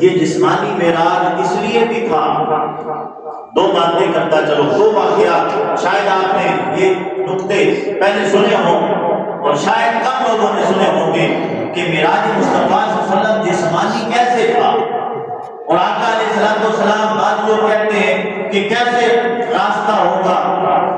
یہ جسمانی معراج اس لیے بھی تھا، دو باتیں کرتا چلو، دو واقعات شاید آپ نے یہ نقطے پہلے سنے ہوں اور شاید کم لوگوں نے سنے ہوں گے کہ معراج مصطفیٰ صلی اللہ علیہ وسلم جسمانی کیسے تھا، اور آقا علیہ السلام بعض لوگ کہتے ہیں کہ کیسے راستہ ہوگا،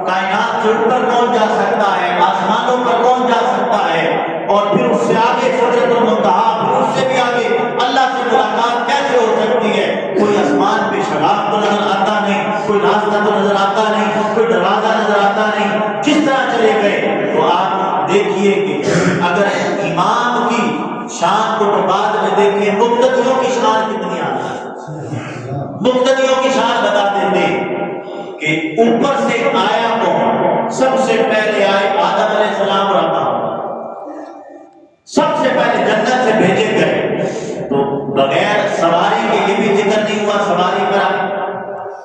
کائنات سے اوپر کون جا سکتا ہے، آسمانوں پر کون جا سکتا ہے، اور پھر اس سے آگے سدرۃ المنتہا، پھر اس سے بھی آگے اللہ سے ملاقات کیسے ہو سکتی ہے؟ کوئی آسمان پہ شگاف تو نظر آتا نہیں، کوئی راستہ تو نظر آتا نہیں، کوئی دروازہ نظر آتا نہیں، کس طرح چلے گئے؟ تو آپ دیکھیے کہ اگر امام کی شان کو بعد میں دیکھیں، مقتدیوں کی شان کتنی آتی ہے، مقتدیوں کی شان بتا دیتے کہ اوپر سے آیا کون؟ سب سے پہلے آئے آدم علیہ السلام اور حوا، سب سے پہلے جنت سے بھیجے گئے، تو بغیر سواری کے یہ بھی ذکر نہیں ہوا، سواری پر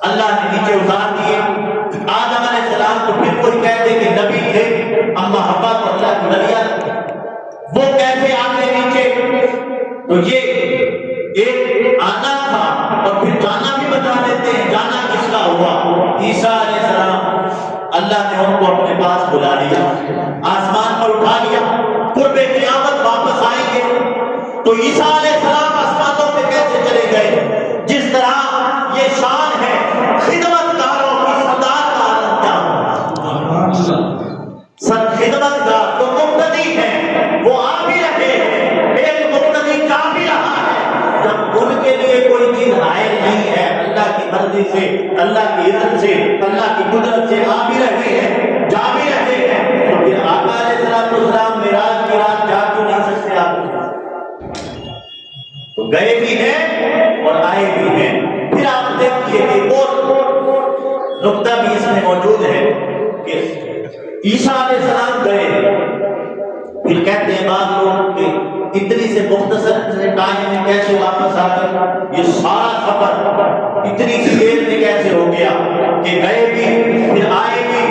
اللہ نے نیچے اتار دیے آدم علیہ السلام کو، پھر کوئی کہہ دے کہ نبی تھے، اما حوا تو اللہ کی ولیہ، وہ کیسے آگے نیچے؟ تو یہ ایک آنا تھا، اور پھر جانا بھی بتا دیتے ہیں، جانا کس کا ہوا؟ عیسیٰ علیہ السلام، اللہ نے ان کو اپنے پاس بلا لیا، آسمان پر اٹھا لیا، قرب قیامت واپس آئیں گے، تو عیسیٰ علیہ السلام آسمانوں پہ کیسے چلے گئے؟ جس طرح یہ شان ہے خدمت گاروں کی، سردار کا عالم کیا ہوگا؟ سر خدمت گار تو مقتدی ہے، وہ آ بھی رہے ہیں، ایک مقتدی جا بھی رہا ہے، جب ان کے لیے کوئی چیز حائل نہیں ہے، اللہ کی مرضی سے، اللہ کی اذن سے، اللہ کی قدرت سے آ بھی رہے ہیں، جا بھی رہے ہیں، تو پھر آقا علیہ السلام معراج کی رات جا کیوں نہیں سکتے؟ آپ تو گئے بھی ہیں اور آئے بھی ہیں۔ پھر آپ دیکھیے کہ اور نقطہ بھی اس میں موجود ہے کہ عیسیٰ علیہ السلام گئے، پھر کہتے ہیں بعض لوگ کہ اتنی سے مختصر سے ٹائم میں کیسے واپس آ گئے؟ یہ سارا سفر اتنی سی دیر میں کیسے ہو گیا کہ گئے بھی پھر آئے بھی،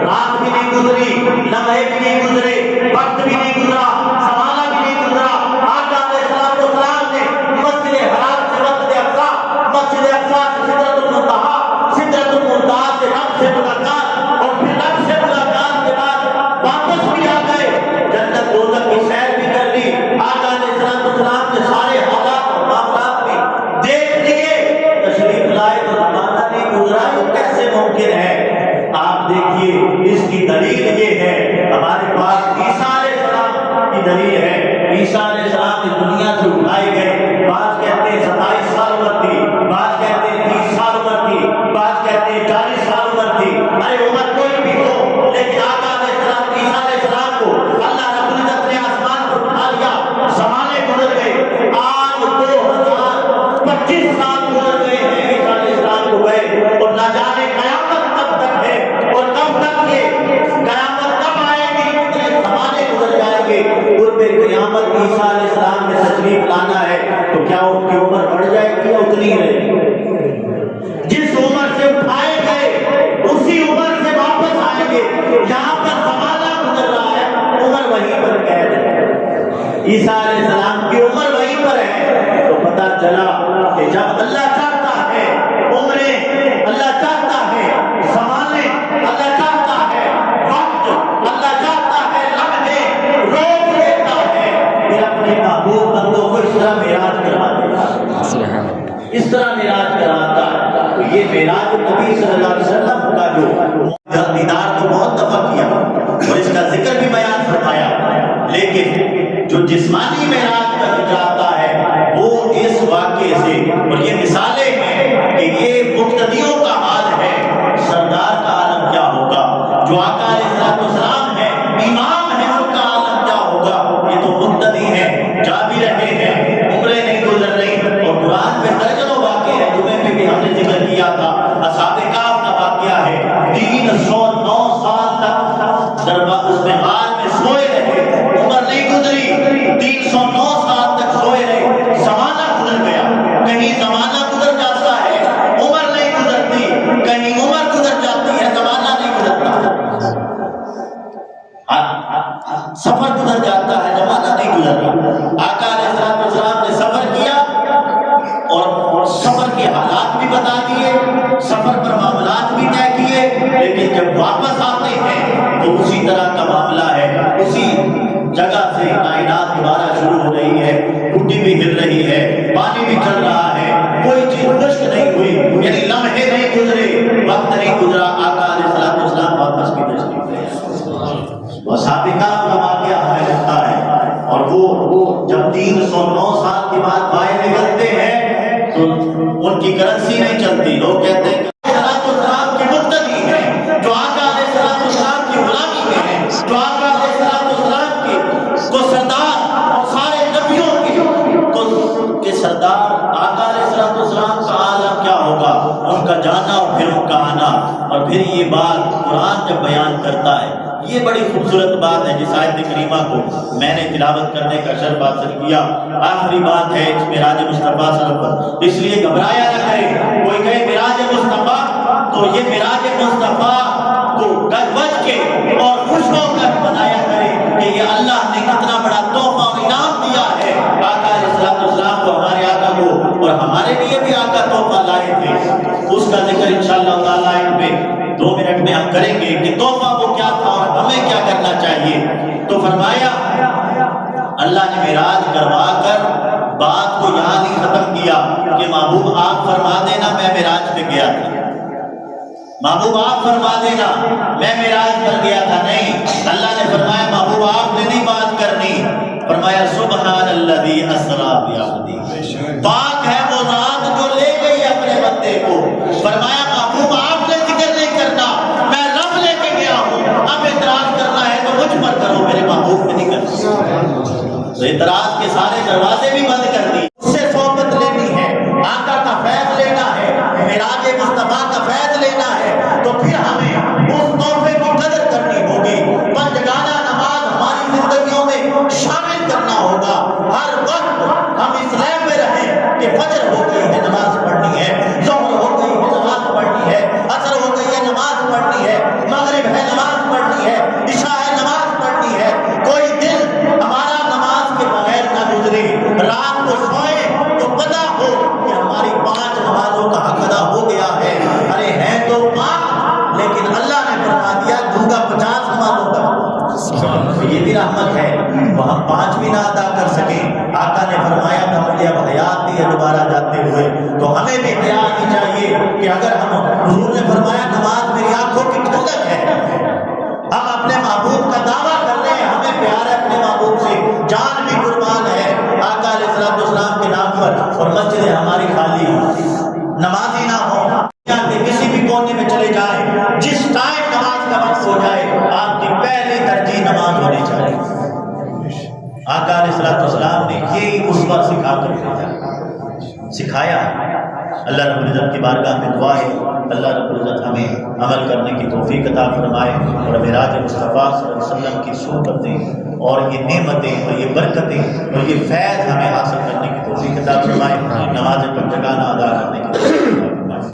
رات بھی نہیں گزری، لمحے بھی نہیں گزرے، وقت بھی نہیں گزرا، زمانہ بھی نہیں گزرا، آقا علیہ السلام نے مسجد حرام سے مسجد اقصیٰ، مسجد اقصیٰ سے سدرۃ المنتہا، سدرۃ المنتہا سے رب سے ملاقات، اور پھر رب سے ملاقات کے بعد واپس بھی آ گئے، جنت دوزخ کی سیر بھی کر لی، آقا علیہ السلام نے سارے حالات اور معاملات بھی دیکھ لیے، تشریف لائے تو زمانہ نہیں گزرا، تو کیسے ممکن ہے؟ آپ دیکھیے اس کی دلیل یہ ہے، ہمارے پاس عیسیٰ علیہ السلام کی دلیل ہے، عیسیٰ علیہ السلام اس دنیا سے اٹھائے گئے، بعض کہتے ہیں 27 سال عمر تھی، بعض کہتے ہیں 30 سال عمر تھی، بعض کہتے ہیں 40 سال عمر تھی، ارے عمر کوئی بھی ہو، لیکن آقا علیہ السلام عیسیٰ علیہ السلام کو اللہ رب العزت نے آسمان پر اٹھا لیا، قیامت عیسیٰ علیہ السلام میں تشریف لانا ہے تو کیا ان کی عمر بڑھ جائے گی یا اتنی ہی رہے گی؟ جس عمر سے اٹھائے گئے اسی عمر سے واپس آئیں گے. یہاں پر زمانہ گزر رہا ہے، عمر وہیں پر قید ہے. عیسیٰ علیہ السلام کی عمر وہیں پر ہے. تو پتہ چلا کہ جب اللہ چاہتا ہے عمریں، اللہ چاہتا ہے زمانے، اللہ چاہتا ہے وقت، اللہ چاہتا ہے لمحے روک دیتا ہے، پھر اپنے محبوب بندوں کو اس طرح معراج کروا دیتا ہے، اس طرح معراج کراتا ہے. تو یہ معراج نبی صلی اللہ علیہ وسلم کا جو دیدار تو بہت دفعہ کیا اور اس کا ذکر بھی بیان فرمایا، لیکن جو جسمانی معراج کا ذکر آتا ہے وہ اس واقعے سے، اور یہ مثالیں ہیں کہ یہ مقتدیوں کا حال ہے، سردار کا عالم کیا ہوگا، جو آقا علیہ السلام ہے، امام ہے، ان کا عالم کیا ہوگا. یہ تو مقتدی ہیں، جا بھی رہے ہیں، عمریں نہیں گزر رہی. اور قرآن میں درجنوں واقعے ہیں، جمعے میں بھی ہم نے ذکر کیا تھا. اصحاب کہف کا واقعہ ہے، 309 سال تک دربار اس میں غار میں سوئے رہے، عمر نہیں گزری، 309 سال تک سوئے رہے. زمانہ گزر گیا، کہیں زمانہ گزر جاتا ہے عمر نہیں گزرتی، کہیں عمر گزر جاتی ہے زمانہ نہیں گزرتا. سفر گزر جاتا ہے زمانہ نہیں گزرتا. آقا علیہ السلام نے سفر کیا اور سفر کے حالات بھی بتا دیے، سفر پر معاملات بھی طے کیے، لیکن جب واپس آتے ہیں تو اسی طرح کا معاملہ ہے. اسی جگہ سے کائنات دوبارہ شروع ہو رہی ہے، مٹی بھی ہل رہی ہے، پانی بھی چل رہا ہے، کوئی چیز خشک نہیں ہوئی، یعنی لمحے نہیں گزرے، وقت نہیں گزرا. آقا علیہ السلام واپس بھی تشریف لے آئے. اور سابقہ کا واقعہ ہمیں لگتا ہے، اور وہ جب 309 سال کے بعد باہر نکلتے ہیں تو ان کی کرنسی نہیں چلتی. لوگ کہتے ہیں کہ السلام کے مقتدی ہیں، جو آقا علیہ السلام کی غلامی میں ہیں، جو آقا علیہ السلام کو سردار سارے نبیوں کے سردار آقا علیہ السلام کا عالم کیا ہوگا، ان کا جانا اور پھر ان کا آنا. اور پھر یہ بات قرآن جب بیان کرتا ہے، یہ بڑی خوبصورت بات ہے جس آیت کریمہ کو میں نے تلاوت کرنے کا شرف حاصل کیا. آخری بات ہے اس معراج مصطفیٰ صلی اللہ علیہ وسلم، اس لیے گھبرایا نہ کرے. کوئی کہے معراج مصطفیٰ تو یہ معراج مصطفیٰ کو گج بج کے اور خوش ہو کر منایا کرے کہ یہ اللہ نے کتنا بڑا تحفہ اور انعام دیا ہے آقا علیہ السلام کو، ہمارے آقا کو، اور ہمارے لیے بھی آقا تحفہ لائے تھے. اس کا ذکر انشاءاللہ تعالیٰ ان پہ 2 منٹ میں ہم کریں گے کہ تحفہ وہ کیا تھا اور ہمیں کیا کرنا چاہیے. تو فرمایا اللہ نے معراج کروا کر بات کو یہاں نہیں ختم کیا کہ محبوب آپ فرما دینا میں معراج پہ گیا تھا، محبوب آپ فرما دینا میں معراج پر گیا تھا. نہیں، اللہ نے فرمایا محبوب آپ نے نہیں بات کرنی. فرمایا سبحان الذی اسری بعبدہ، پاک ہے وہ ذات جو لے گئی اپنے بندے کو. فرمایا محبوب آپ نے ذکر نہیں کرنا، میں رب لے کے گیا ہوں. اب اعتراض کرنا ہے تو مجھ پر کرو، میرے محبوب پہ نہیں کرنا. تو اعتراض کے سارے دروازے بھی بند کر دی. اس سے صحبت لینی ہے، آقا کا فیض لینا ہے، معراج مصطفیٰ کا فیض لینا ہے، تو پھر ہمیں اس تحفے کی قدر کرنی ہوگی. پنجگانہ نماز ہماری زندگیوں میں شامل کرنا ہوگا. ہر وقت ہم اس لئے میں رہیں کہ فجر ہو گئی ہے نماز پڑھنی ہے، ظہر ہو گئی ہے نماز پڑھنی ہے، عصر ہو گئی ہے نماز پڑھنی ہے، مغرب ہے نماز پڑھنی ہے، عشاء ہے نماز پڑھنی ہے. کوئی دن ہمارا نماز کے بغیر نہ گزرے. رات کو سوئے تو پتہ ہو کہ ہماری 5 نمازوں کا حق ادا ہو گیا ہے. ارے ہیں تو 5، لیکن اللہ نے فرما دیا دوں گا 50 نمازوں کا. یہ بھی رحمت ہے، وہ ہم 5 بھی نہ ادا کر سکیں. آقا نے فرمایا تھا مجھے اب حیات نہیں ہے دوبارہ جاتے ہوئے، تو ہمیں بھی حیات ہی چاہیے کہ اگر حضور نے فرمایا نماز میری آنکھوں کی ٹھنڈک ہے، ہم اپنے محبوب کا دعویٰ کر رہے ہیں، ہمیں پیار ہے اپنے محبوب سے، جان بھی قربان ہے آقا علیہ السلام کے نام پر، اور مسجدیں ہماری خالی ہوں، نمازی نہ ہوں. کسی بھی کونے میں چلے جائیں، جس ٹائم نماز کا وقت ہو جائے آپ کی پہلی ترجیح نماز ہونی چاہیے. آقا علیہ السلام نے یہی اسوہ سکھا کر سکھایا. اللہ رب العزت کی بارگاہ میں دعا ہے اللہ رب العزت ہمیں عمل کرنے کی توفیق عطا فرمائے اور معراج مصطفیٰ صلی اللہ علیہ وسلم کی صحبتیں اور یہ نعمتیں اور یہ برکتیں اور یہ فیض ہمیں حاصل